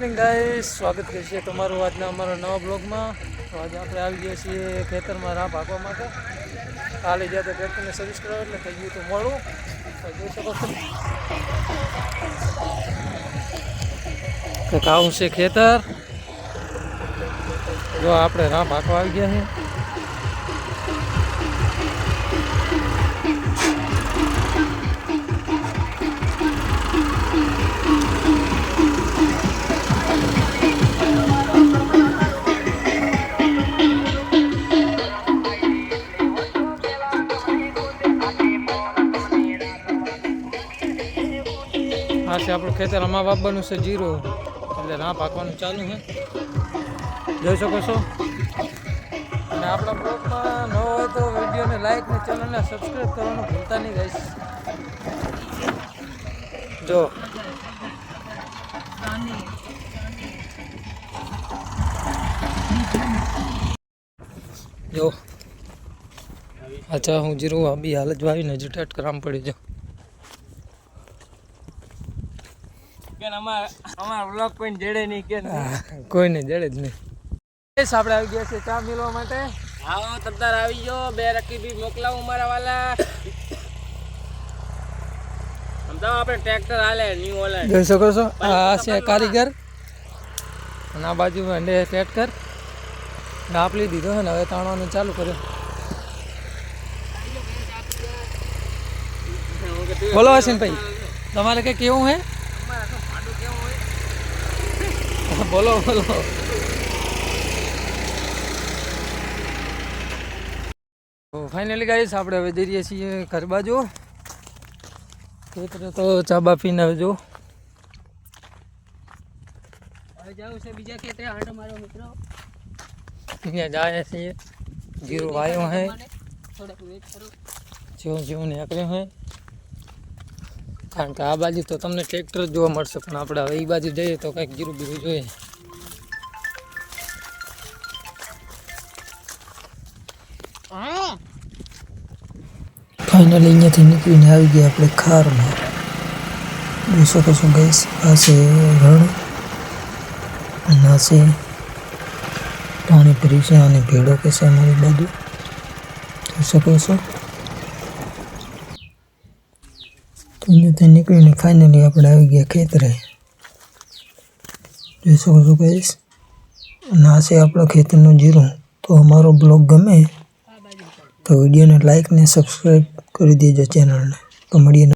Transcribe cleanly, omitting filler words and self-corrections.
Guys स्वागत करिए तमारू आजना अमरा नवा ब्लॉग में। तो आज आप आई गए छे खेतर में रा भागवा माटे। काले ज्यादा ट्रेक्टर ने सर्विस करावे એટલે થઈ ગયું તો મોડું। તો જોઈ શકો છો કે કાઉ છે ખેતર। જો આપણે રા ભાગવા આવી ગયા છે। આ છે આપણું ખેતર। આમાં વાવવાનું છે જીરો, એટલે રા પાકવાનું ચાલુ છે, જોઈ શકો છો। અને આપણા બ્લોગમાં ન હોય તો વિડીયોને લાઈક ને ચેનલને સબસ્ક્રાઈબ કરવાનું ભૂલતા નહીં ગાઈસ। જો અચ્છા હું જીરો બી હાલ જ વાવીને હજી ટેટ કરામ પડી જો કોઈ નહીં જડે જ નહીં। આપણે આવી ગયા છે ચા મેળવા માટે। આવો તદ્દાર આવી ગયો, બે રકીબી મોકલાવું મારા વાલા। સમજાવો આપણે ટ્રેક્ટર હાલે ન્યુ હોલેન્ડ જોઈ શકો છો। આ છે કારીગર અને આ બાજુમાં હંડે ટ્રેક્ટર આપલી દીધો છે ને હવે તાણવાનું ચાલુ કર્યો। બોલો હસીનભાઈ તમારે કંઈ કેવું હે? બોલો બોલો। ફાઇનલી ગાઈસ આપણે હવે જઈ રહ્યા છીએ ઘર બાજુ। ખેતરે તો ચા બા પીને હવે જો હવે જાવ છે બીજા ખેતરે આંટો મારો મિત્રો। અહીંયા જાય છે જીરો વાયો હે, થોડુંક વેટ કરો જેવું જેવું નીકળ્યું હે। કારણ કે આ બાજુ તો તમને ટ્રેક્ટર જ જોવા મળશે, પણ આપણે હવે એ બાજુ જઈએ તો કંઈક જીરું બીરું જોઈએ। ફાઇનલી અહીંયાથી નીકળીને આવી ગયા આપણે ખારમાં। જોઈ શકો છો ગાઈસ, આ છે રણ અને આ છે પાણી ભરી છે અને ભેડો કે છે અમારી બાજુ જોઈ શકો છો। તો અહીંયાથી નીકળીને ફાઇનલી આપણે આવી ગયા ખેતરે, જોઈ શકો છો ગાઈસ। અને આ છે આપણો ખેતરનો જીરો। તો અમારો બ્લોગ ગમે તો વિડીયોને લાઈક ને સબસ્ક્રાઈબ કરી દેજો ચેનલને। તો મળીએ।